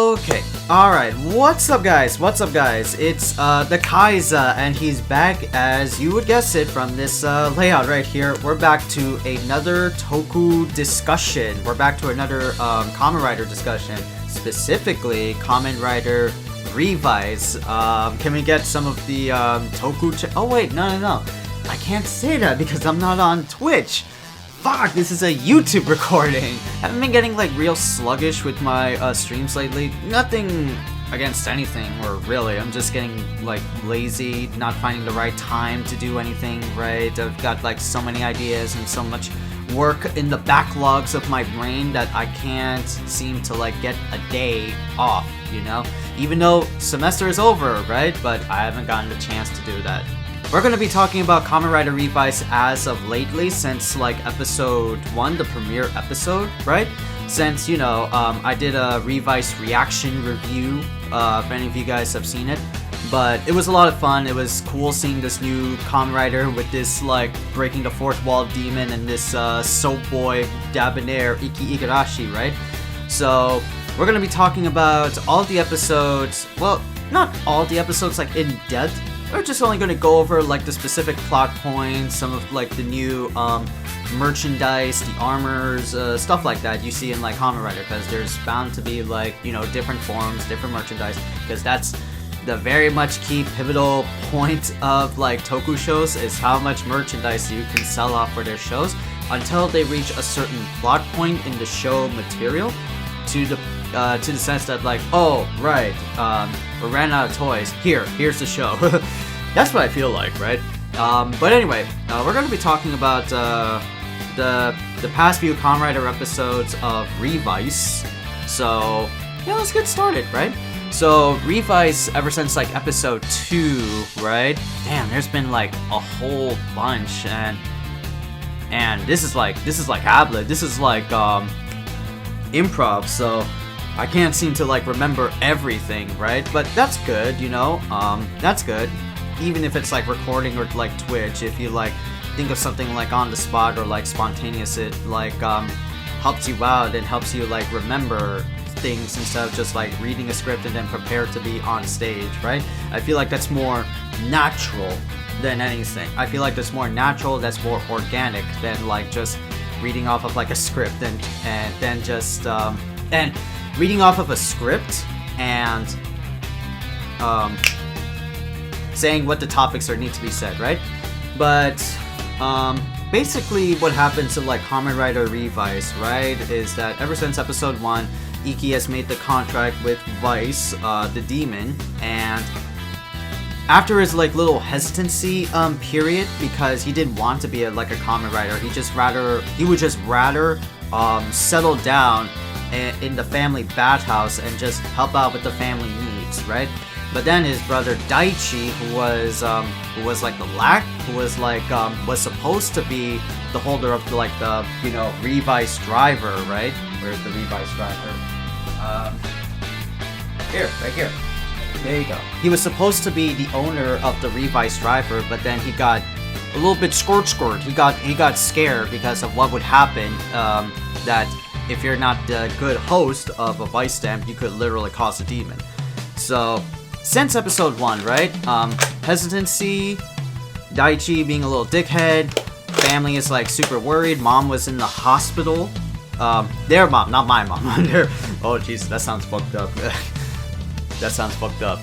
Okay, alright, what's up guys, it's the Khaiza, and he's back, as you would guess it from this layout right here. We're back to another Toku discussion, we're back to another Kamen Rider discussion, specifically Kamen Rider Revice. Can we get some of the Toku oh wait, no, I can't say that because I'm not on Twitch. Fuck, this is a YouTube recording! I haven't been getting like real sluggish with my streams lately. Nothing against anything, or really, I'm just getting like lazy, not finding the right time to do anything, right? I've got like so many ideas and so much work in the backlogs of my brain that I can't seem to like get a day off, you know? Even though semester is over, right? But I haven't gotten the chance to do that. We're going to be talking about Kamen Rider Revice as of lately, since like episode 1, the premiere episode, right? Since, you know, I did a Revice reaction review, if any of you guys have seen it. But it was a lot of fun. It was cool seeing this new Kamen Rider with this like breaking the fourth wall demon and this soap boy debonair Iki Igarashi, right? So we're going to be talking about all the episodes, well, not all the episodes like in depth. We're just only going to go over like the specific plot points, some of like the new merchandise, the armors, stuff like that you see in like Kamen Rider, because there's bound to be like, you know, different forms, different merchandise, because that's the very much key pivotal point of like Toku shows, is how much merchandise you can sell off for their shows until they reach a certain plot point in the show material, to the sense that like, oh right, we ran out of toys, here's the show. That's what I feel like, right? But anyway, we're going to be talking about the past few Kamen Rider episodes of Revice. So yeah, let's get started, right? So Revice, ever since like episode 2, right? Damn, there's been like a whole bunch, and this is like Habla, this is like improv, so I can't seem to like remember everything, right? But that's good, you know, that's good. Even if it's like recording or like Twitch, if you like think of something like on the spot or like spontaneous, it like helps you out and helps you like remember things instead of just like reading a script and then prepare to be on stage, right? I feel like that's more natural than anything. I feel like that's more natural, that's more organic than like just reading off of like a script and then just and reading off of a script and saying what the topics are need to be said, right? But basically what happens in like Kamen Rider Revice, right, is that ever since episode 1, Iki has made the contract with Vice, the demon, and after his like little hesitancy period, because he didn't want to be a Kamen Rider, he would just rather settle down in the family bathhouse and just help out with the family needs, right? But then his brother Daichi, who was supposed to be the holder of like the, you know, Revice driver, right? Where's the Revice driver? Right here. There you go. He was supposed to be the owner of the Revice driver, but then he got a little bit squirt. He got scared because of what would happen. That if you're not the good host of a Vice stamp, you could literally cause a demon. So since episode 1, right? Hesitancy, Daichi being a little dickhead, family is like super worried, mom was in the hospital. Their mom, not my mom. Oh jeez, that sounds fucked up. That sounds fucked up.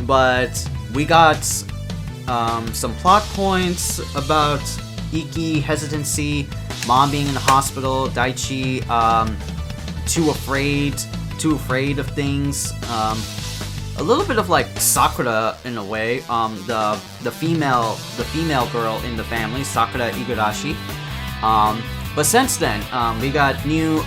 But we got some plot points about Iki, hesitancy, mom being in the hospital, Daichi too afraid of things. A little bit of like Sakura in a way, the female girl in the family, Sakura Igarashi. But since then, we got new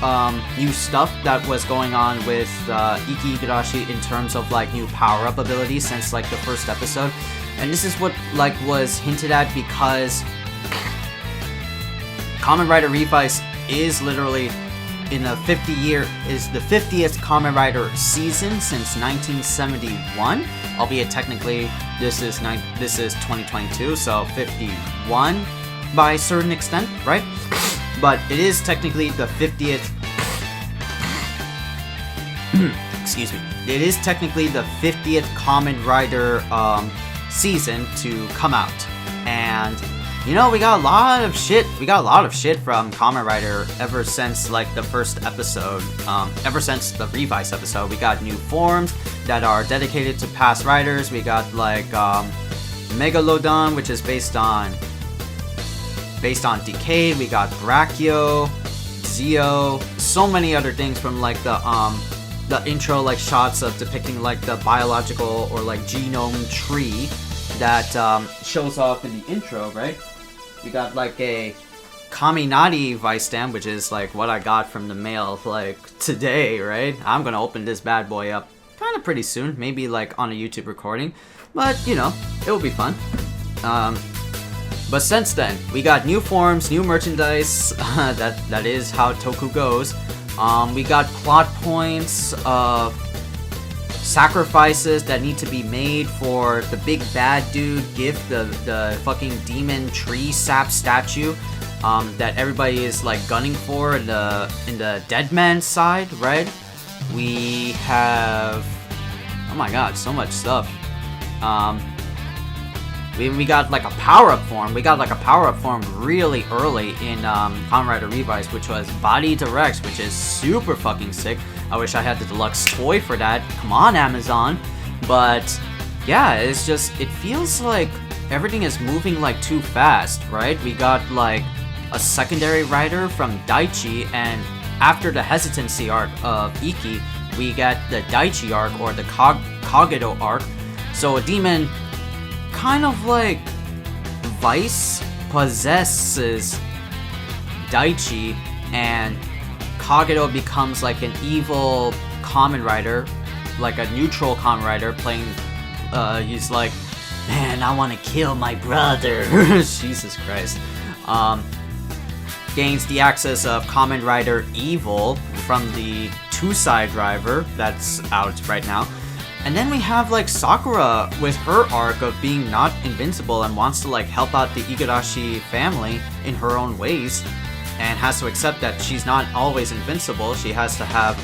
stuff that was going on with Iki Igarashi in terms of like new power-up abilities since like the first episode, and this is what like was hinted at because Kamen Rider Revice is literally in the 50th Kamen Rider season since 1971, albeit technically this is 2022, so 51 by a certain extent, right? But it is technically the 50th excuse me, it is technically the 50th Kamen Rider season to come out, and you know, we got a lot of shit from Kamen Rider ever since like the first episode, ever since the Revice episode. We got new forms that are dedicated to past riders. We got like Megalodon, which is based on Decade. We got Brachio, Zeo, so many other things from like the intro like shots of depicting like the biological or like genome tree that shows off in the intro, right? We got like a Kaminari Vice stamp, which is like what I got from the mail like today, right? I'm gonna open this bad boy up kind of pretty soon, maybe like on a YouTube recording, but you know, it will be fun. But since then, we got new forms, new merchandise. that is how Toku goes. We got plot points of sacrifices that need to be made for the big bad dude gift, the fucking demon tree sap statue that everybody is like gunning for in the dead man's side, right? We have, oh my god, so much stuff. We got like a power-up form. We got like a power-up form really early in Kamen Rider Revice, which was Body Direct, which is super fucking sick. I wish I had the deluxe toy for that. Come on, Amazon. But yeah, it's just, it feels like everything is moving like too fast, right? We got like a secondary rider from Daichi, and after the hesitancy arc of Iki, we get the Daichi arc or the Kagero arc. So a demon kind of like Vice possesses Daichi, and Kagero becomes like an evil Kamen Rider, like a neutral Kamen Rider playing, he's like, man, I want to kill my brother. Jesus Christ. Gains the access of Kamen Rider Evil from the two-side driver that's out right now. And then we have like Sakura with her arc of being not invincible and wants to like help out the Igarashi family in her own ways, and has to accept that she's not always invincible. She has to have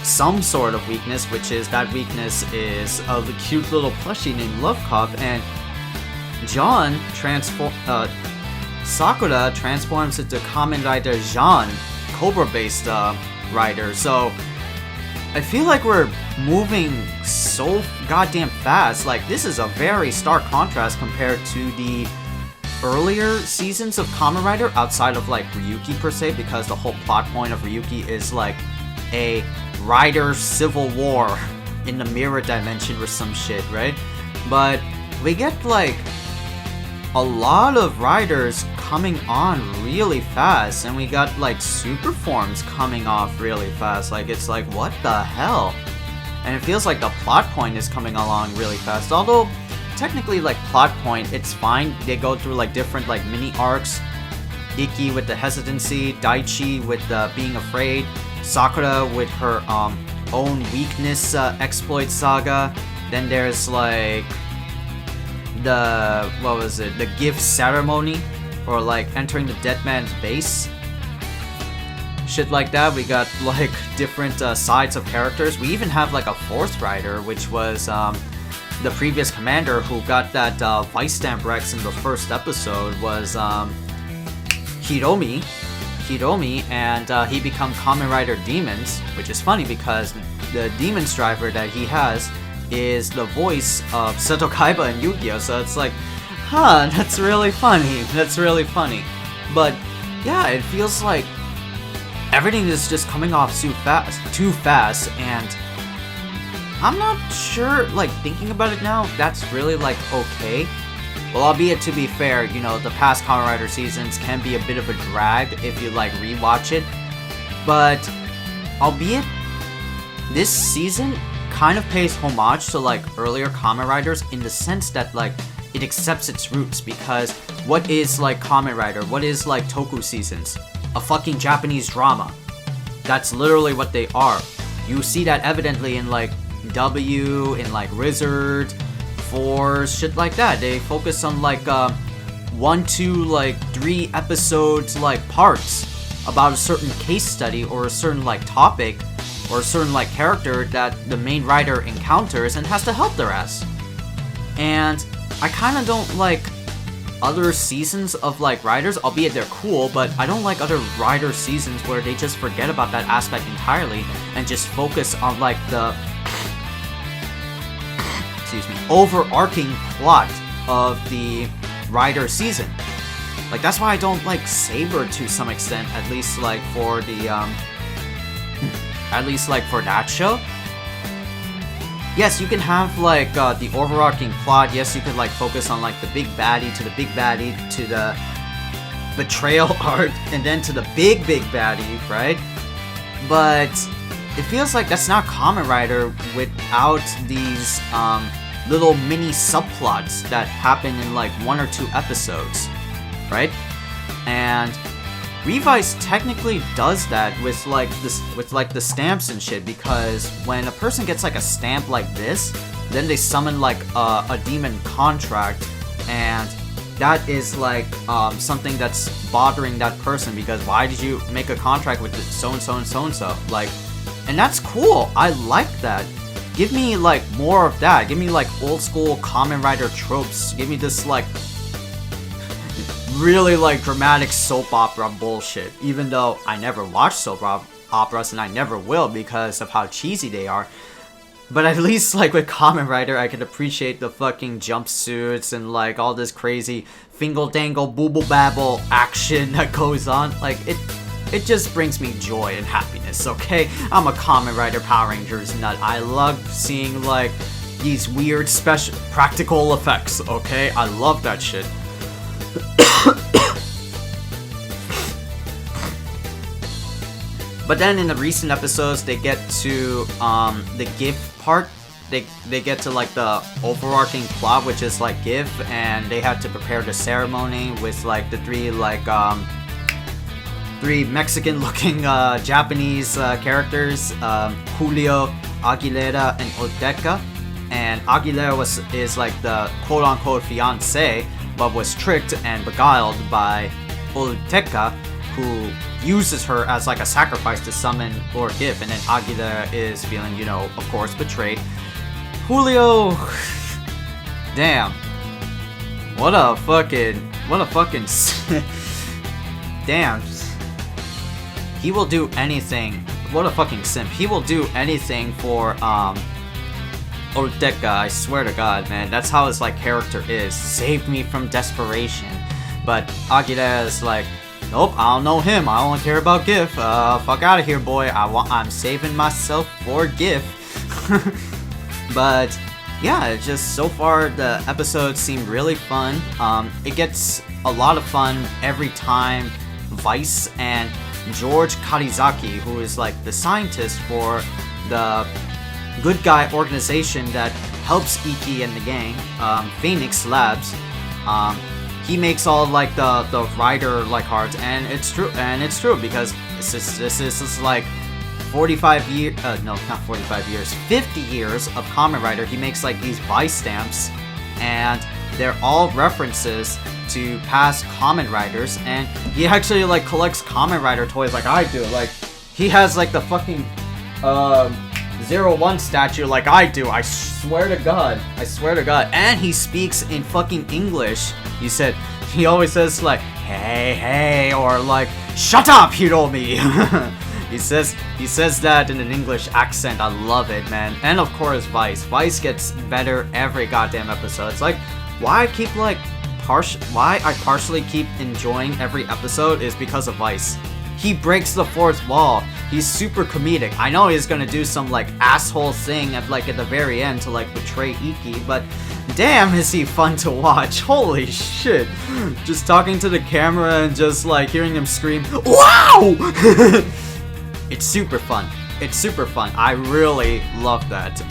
some sort of weakness, which is that weakness is a cute little plushie named Love Cop, and Sakura transforms into Kamen Rider Jean, Cobra-based rider. So I feel like we're moving so goddamn fast. Like, this is a very stark contrast compared to the earlier seasons of Kamen Rider outside of like Ryuki per se, because the whole plot point of Ryuki is like a rider civil war in the mirror dimension or some shit, right? But we get like a lot of riders coming on really fast, and we got like super forms coming off really fast. Like, it's like, what the hell? And it feels like the plot point is coming along really fast, although technically, like, plot point, it's fine. They go through like different like mini arcs. Iki with the hesitancy, Daichi with the being afraid, Sakura with her own weakness exploit saga. Then there's like the gift ceremony, or like entering the dead man's base, shit like that. We got like different sides of characters. We even have like a fourth rider, which was the previous commander who got that Vice Stamp Rex in the first episode, was Hiromi, and he become Kamen Rider Demons, which is funny because the Demons driver that he has is the voice of Seto Kaiba and Yu-Gi-Oh! So it's like, huh, that's really funny. But yeah, it feels like everything is just coming off too fast, and I'm not sure, like, thinking about it now, if that's really, like, okay. Well, albeit, to be fair, you know, the past Kamen Rider seasons can be a bit of a drag if you, like, rewatch it. But, albeit, this season kind of pays homage to, like, earlier Kamen Riders in the sense that, like, it accepts its roots, because what is, like, Kamen Rider? What is, like, Toku seasons? A fucking Japanese drama. That's literally what they are. You see that evidently in, like, W, in like Wizard, Force, shit like that. They focus on like 1, 2, like 3 episodes like parts about a certain case study or a certain like topic, or a certain like character that the main writer encounters and has to help their ass. And I kind of don't like other seasons of like writers, albeit they're cool, but I don't like other writer seasons where they just forget about that aspect entirely and just focus on like the overarching plot of the writer season. Like, that's why I don't like Saber to some extent, at least like for the at least like for that show. Yes, you can have like the overarching plot. Yes, you could like focus on like the big baddie to the betrayal arc, and then to the big baddie, right? But it feels like that's not Kamen Rider without these little mini subplots that happen in like 1 or 2 episodes, right? And Revice technically does that with like the stamps and shit, because when a person gets like a stamp like this, then they summon like a demon contract, and that is like something that's bothering that person, because why did you make a contract with so and so and so and so? Like, and that's cool. I like that. Give me like more of that. Give me like old school Kamen Rider tropes. Give me this like really like dramatic soap opera bullshit, even though I never watched soap operas and I never will because of how cheesy they are. But at least like with Kamen Rider, I can appreciate the fucking jumpsuits and like all this crazy fingle dangle booble babble action that goes on. Like it just brings me joy and happiness, okay? I'm a Kamen Rider Power Rangers nut. I love seeing like these weird special practical effects, okay? I love that shit. But then in the recent episodes, they get to the gift part. They get to like the overarching plot, which is like gift, and they have to prepare the ceremony with like the three Mexican-looking Japanese characters, Julio, Aguilera, and Olteca. And Aguilera is like the quote-unquote fiancé, but was tricked and beguiled by Olteca, who uses her as like a sacrifice to summon Lord Gift, and then Aguilera is feeling, of course, betrayed. Julio, damn, what a fucking, damn, he will do anything. What a fucking simp. He will do anything for Olteca, I swear to God, man. That's how his like character is. Save me from desperation. But Aguilera is like, nope, I don't know him. I only care about GIF. Fuck out of here, boy. I'm saving myself for GIF. But yeah, it's just so far the episodes seem really fun. It gets a lot of fun every time Vice and George Karizaki, who is like the scientist for the good guy organization that helps Iki and the gang, Phoenix Labs. He makes all like the rider like cards, and it's true because this is like 45 years, no, not 45 years, 50 years of Kamen Rider. He makes like these Vice stamps, and they're all references to past Kamen Riders, and he actually like collects Kamen Rider toys like I do. Like, he has like the fucking 01 statue like I do. I swear to God, and he speaks in fucking English. He always says like, hey, or like, shut up, Hiromi. He says that in an English accent. I love it, man. And of course, Vice gets better every goddamn episode. It's like, why I partially keep enjoying every episode is because of Vice. He breaks the fourth wall. He's super comedic. I know he's gonna do some like asshole thing at the very end to like betray Iki, but damn, is he fun to watch. Holy shit. Just talking to the camera and just like hearing him scream, wow! It's super fun. I really love that.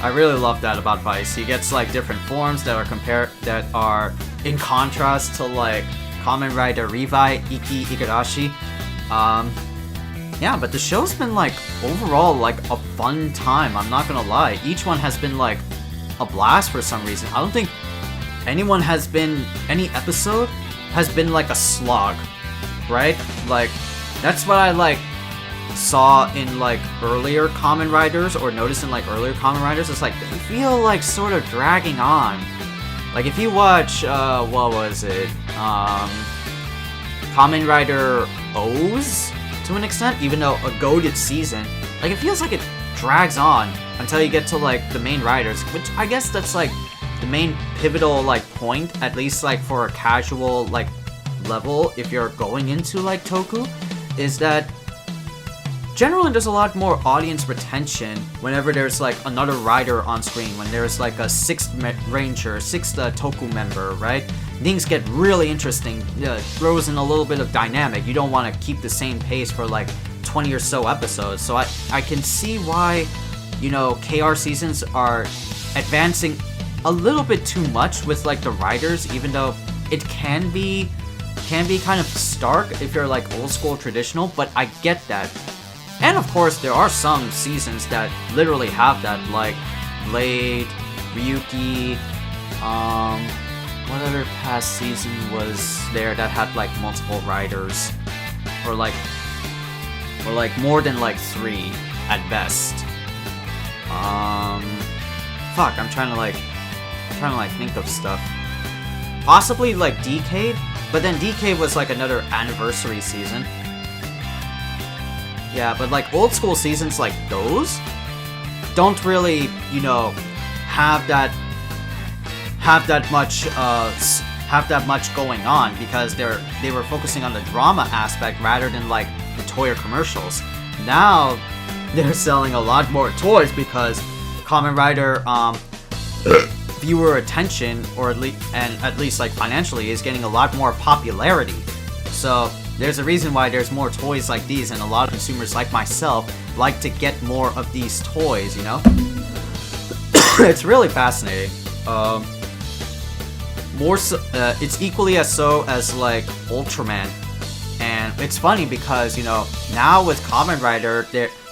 I really love that about Vice. He gets like different forms that are in contrast to like Kamen Rider Revice, Iki, Igarashi. Yeah, but the show's been like overall like a fun time. I'm not gonna lie. Each one has been like a blast for some reason. I don't think any episode has been like a slog, right? Like, that's what I like. saw in like earlier Kamen Riders or noticed in like earlier Kamen Riders, it's like they feel like sort of dragging on. Like if you watch what was it? Kamen Rider O's to an extent, even though a goated season, like it feels like it drags on until you get to like the main riders, which I guess that's like the main pivotal like point, at least like for a casual like level if you're going into like Toku, is that generally there's a lot more audience retention whenever there's like another rider on screen, when there's like a sixth ranger, sixth Toku member, right? Things get really interesting, throws in a little bit of dynamic. You don't want to keep the same pace for like 20 or so episodes, so I can see why, you know, KR seasons are advancing a little bit too much with like the riders, even though it can be kind of stark if you're like old school traditional, but I get that. And of course there are some seasons that literally have that, like Blade, Ryuki, what other past season was there that had like multiple riders, or like more than like 3 at best. Fuck, I'm trying to like think of stuff. Possibly like Decade, but then Decade was like another anniversary season. Yeah, but like old school seasons like those don't really, you know, have that much going on, because they were focusing on the drama aspect rather than like the toy or commercials. Now they're selling a lot more toys because Kamen Rider viewer attention, or at least like financially, is getting a lot more popularity. So there's a reason why there's more toys like these, and a lot of consumers like myself like to get more of these toys, you know? It's really fascinating. It's equally as so as like Ultraman. And it's funny because, you know, now with Kamen Rider,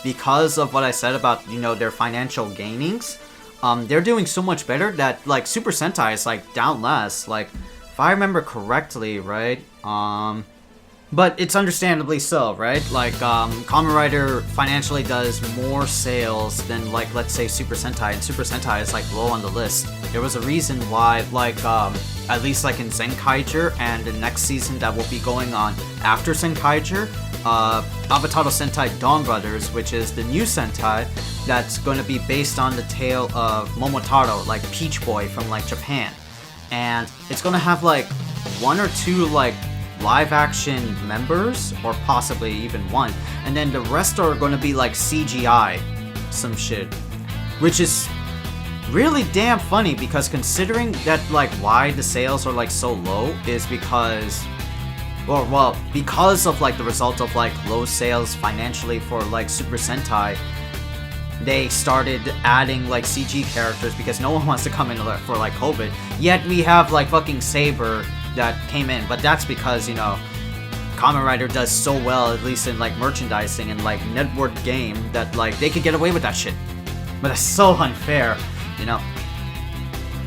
because of what I said about, you know, their financial gainings, they're doing so much better that like Super Sentai is like down less, like if I remember correctly, right? But it's understandably so, right? Like Kamen Rider financially does more sales than like, let's say, Super Sentai, and Super Sentai is like low on the list. There was a reason why, like at least like in Zenkaiger and the next season that will be going on after Zenkaiger, Avataro Sentai Dawn Brothers, which is the new Sentai that's going to be based on the tale of Momotaro, like Peach Boy from like Japan. And it's going to have like 1 or 2 like live action members, or possibly even 1, and then the rest are going to be like CGI some shit, which is really damn funny, because considering that like why the sales are like so low is because, well, because of like the result of like low sales financially for like Super Sentai, they started adding like CG characters because no one wants to come in for like COVID. Yet we have like fucking Saber that came in, but that's because, you know, Kamen Rider does so well, at least in like merchandising and like network game, that like they could get away with that shit. But that's so unfair, you know.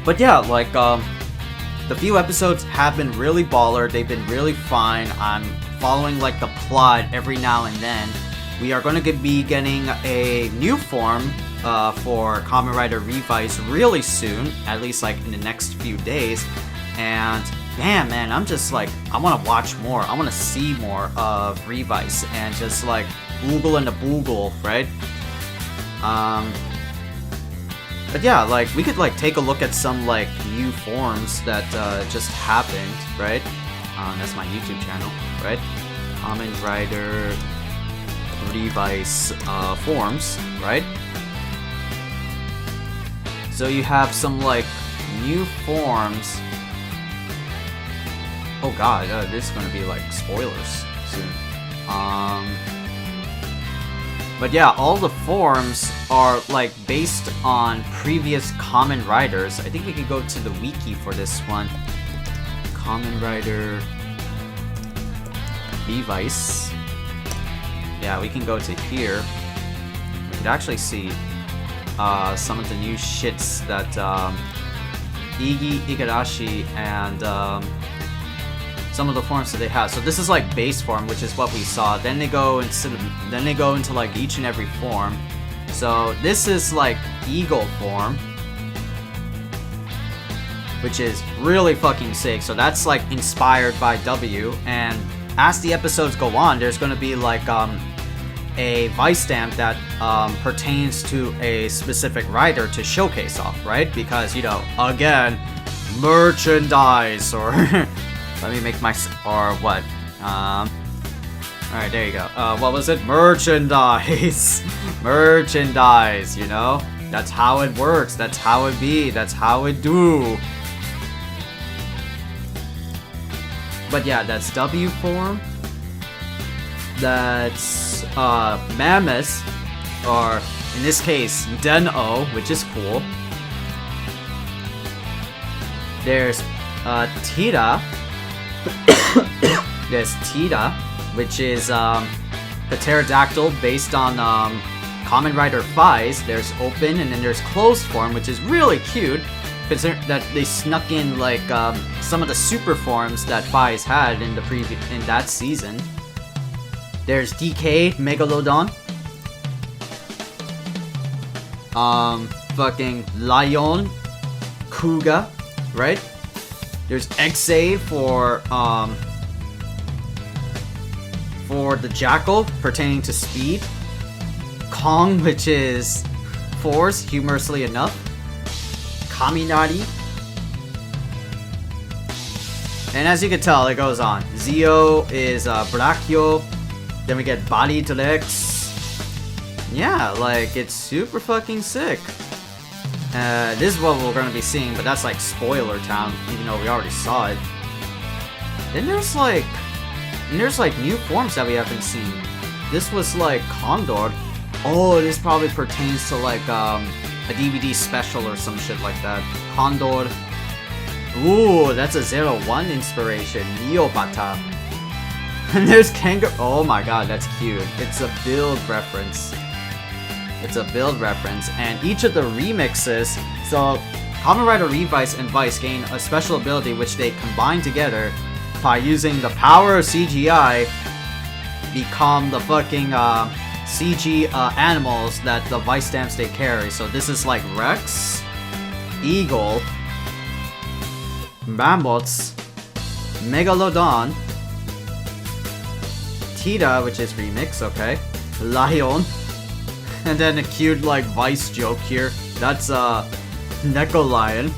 But yeah, like the few episodes have been really baller. They've been really fine. I'm following like the plot every now and then. We are going to be getting a new form for Kamen Rider Revice really soon, at least like in the next few days. And damn, man, I'm just like, I want to watch more. I want to see more of Revice and just like oogle and a boogle, right? But yeah, like we could like take a look at some like new forms that just happened, right? That's my YouTube channel, right? Kamen Rider Revice forms, right? So you have some like new forms. Oh god, this is gonna be like spoilers soon. But yeah, all the forms are like based on previous Kamen Riders. I think we could go to the wiki for this one. Kamen Rider Revice. Yeah, we can go to here. We could actually see some of the new shits that Iggy Igarashi and some of the forms that they have. So this is like base form, which is what we saw. Then they go into like each and every form. So this is like eagle form, which is really fucking sick. So that's like inspired by W, and as the episodes go on, there's gonna be like a Vice stamp that pertains to a specific rider to showcase off, right? Because, you know, again, merchandise, or let me make my, or what? Alright, there you go. What was it? Merchandise! Merchandise, you know? That's how it works, that's how it be, that's how it do. But yeah, that's W form. That's Mammoth, or in this case, Den-O, which is cool. There's Tita. There's Tita, which is the pterodactyl based on Kamen Rider Revice. There's open, and then there's closed form, which is really cute. Considering that they snuck in like some of the super forms that Revice had in the in that season. There's DK Megalodon. Fucking Lion Kuga, right? There's XA for the Jackal, pertaining to speed. Kong, which is force, humorously enough. Kaminari. And as you can tell, it goes on. Zio is Brachio. Then we get Body Deluxe. Yeah, like, it's super fucking sick. This is what we're gonna be seeing, but that's like spoiler town, even though we already saw it. Then there's like new forms that we haven't seen. This was like Condor. Oh, this probably pertains to like a DVD special or some shit like that. Condor. Ooh, that's a 01 inspiration. Neobata. And there's Kangaroo. Oh my god, that's cute. It's a build reference. It's a build reference. And each of the remixes, so Kamen Rider Revice and Vice gain a special ability which they combine together by using the power of CGI, become the fucking CG animals that the Vice stamps they carry. So this is like Rex, Eagle, Mammoths, Megalodon, Tita, which is remix, okay, Lion, and then a cute like Vice joke here. That's Neko Lion.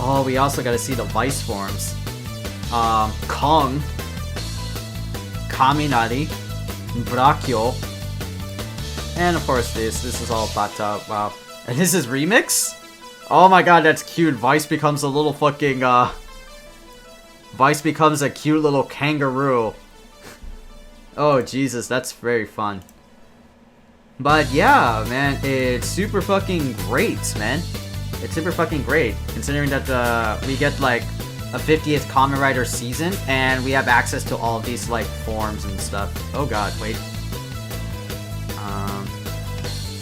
Oh, we also gotta see the Vice forms. Kong, Kaminari, Brachio, and of course this is all Bata. Wow. And this is remix? Oh my god, that's cute. Vice becomes a little fucking Vice becomes a cute little kangaroo. Oh Jesus, that's very fun. But yeah, man, it's super fucking great, man. It's super fucking great, considering that we get like a 50th Kamen Rider season, and we have access to all of these like forms and stuff. Oh god, wait.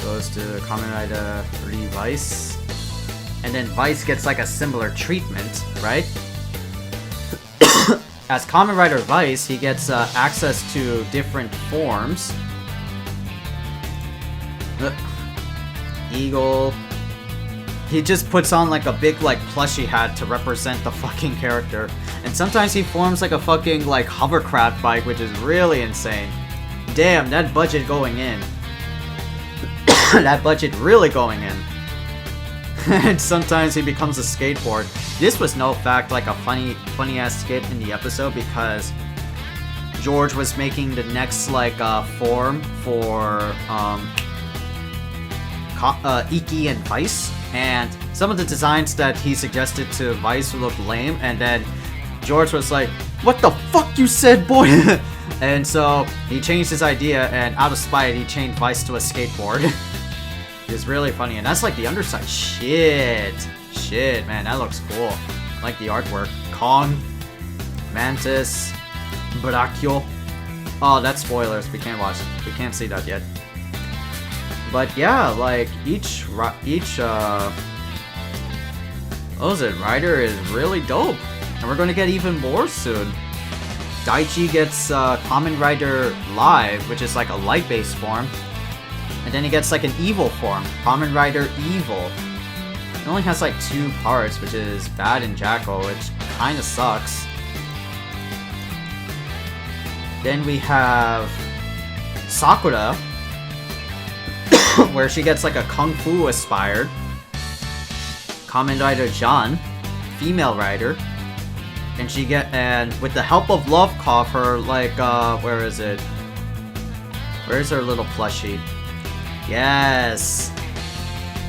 Goes to Kamen Rider Revice, and then Vice gets like a similar treatment, right? As Kamen Rider Vice, he gets access to different forms. Eagle. He just puts on like a big like plushie hat to represent the fucking character. And sometimes he forms like a fucking like hovercraft bike, which is really insane. Damn, that budget going in. That budget really going in. And sometimes he becomes a skateboard. This was no fact like a funny ass skit in the episode, because George was making the next like form for Iki and Vice, and some of the designs that he suggested to Vice looked lame, and then George was like, "What the fuck you said, boy?" And so he changed his idea, and out of spite he changed Vice to a skateboard. It was really funny, and that's like the underside. Shit, man, that looks cool. I like the artwork. Kong, Mantis, Brachio. Oh, that's spoilers. We can't watch it. We can't see that yet. But yeah, like each what was it, rider is really dope. And we're gonna get even more soon. Daichi gets Kamen Rider Live, which is like a light-based form. And then he gets like an evil form, Kamen Rider Evil. It only has like 2 parts, which is Bad and Jackal, which kinda sucks. Then we have Sakura, where she gets like a Kung Fu aspired. Kamen Rider Jan, female rider. And with the help of Lovekov, her like where is it? Where's her little plushie? Yes.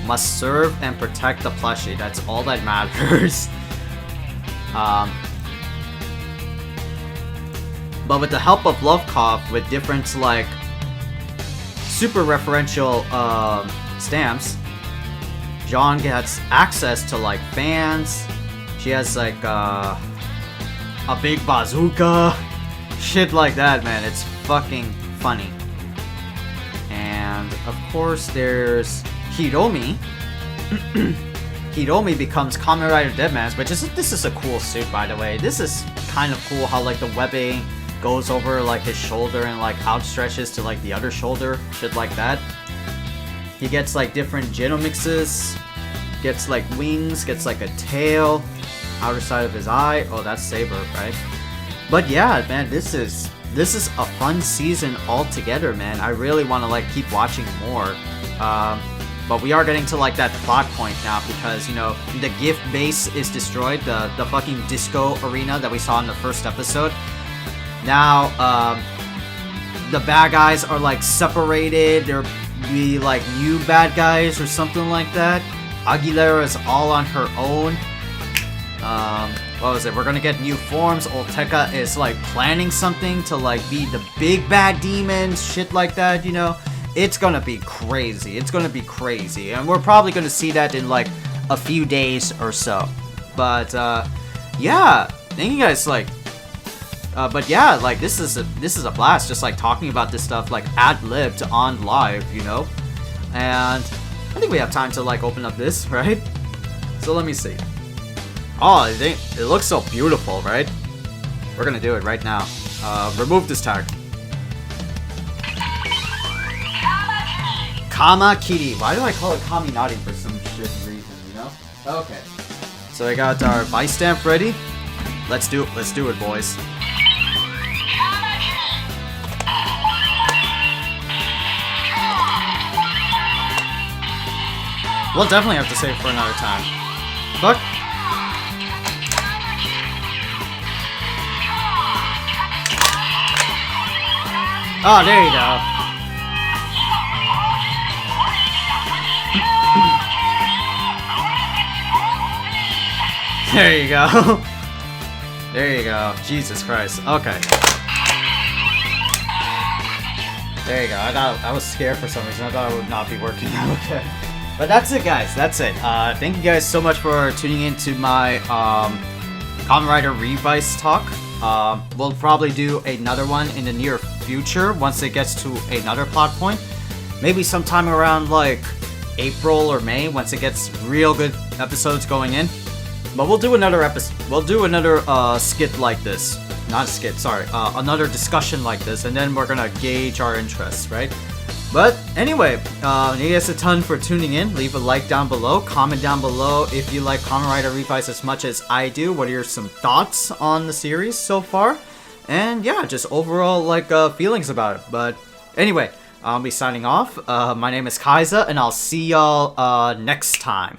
Must serve and protect the plushie. That's all that matters. But with the help of Lovekov, with different like super referential stamps, Jean gets access to like fans. She has like a big bazooka, shit like that, man. It's fucking funny. And of course, there's Hiromi. Hiromi becomes Kamen Rider Deadman's, this is a cool suit, by the way. This is kind of cool how like the webbing goes over like his shoulder and like outstretches to like the other shoulder, shit like that. He gets like different genomixes, gets like wings, gets like a tail, outer side of his eye. Oh, that's Saber, right? But yeah, man, this is a fun season altogether, man. I really want to like keep watching more. But we are getting to like that plot point now because, you know, the gift base is destroyed, the fucking disco arena that we saw in the first episode. Now, the bad guys are like separated. There be like new bad guys or something like that. Aguilera is all on her own. What was it? We're gonna get new forms. Olteka is like planning something to like be the big bad demons, shit like that, you know? It's gonna be crazy. It's gonna be crazy. And we're probably gonna see that in like a few days or so. But, yeah. Thank you guys, like... but yeah, like, this is a blast, just like talking about this stuff, like, ad-libbed on live, you know? And I think we have time to, like, open up this, right? So let me see. Oh, it looks so beautiful, right? We're gonna do it right now. Remove this tag. Kamakiri. Why do I call it Kaminari for some shit reason, you know? Okay. So I got our Vice stamp ready. Let's do it, boys. We'll definitely have to save for another time. Fuck. Oh, there you go. There you go. There you go. Jesus Christ. Okay. There you go. I was scared for some reason. I thought it would not be working. Okay. But that's it, guys. That's it. Thank you guys so much for tuning into my Kamen Rider Revice talk. We'll probably do another one in the near future once it gets to another plot point. Maybe sometime around like April or May once it gets real good episodes going in. But we'll do another episode. We'll do another skit like this. Not a skit, sorry. Another discussion like this, and then we're gonna gauge our interests, right? But anyway, thank you guys a ton for tuning in. Leave a like down below. Comment down below if you like Kamen Rider Revice as much as I do. What are your some thoughts on the series so far? And yeah, just overall like feelings about it. But anyway, I'll be signing off. My name is Khaiza, and I'll see y'all next time.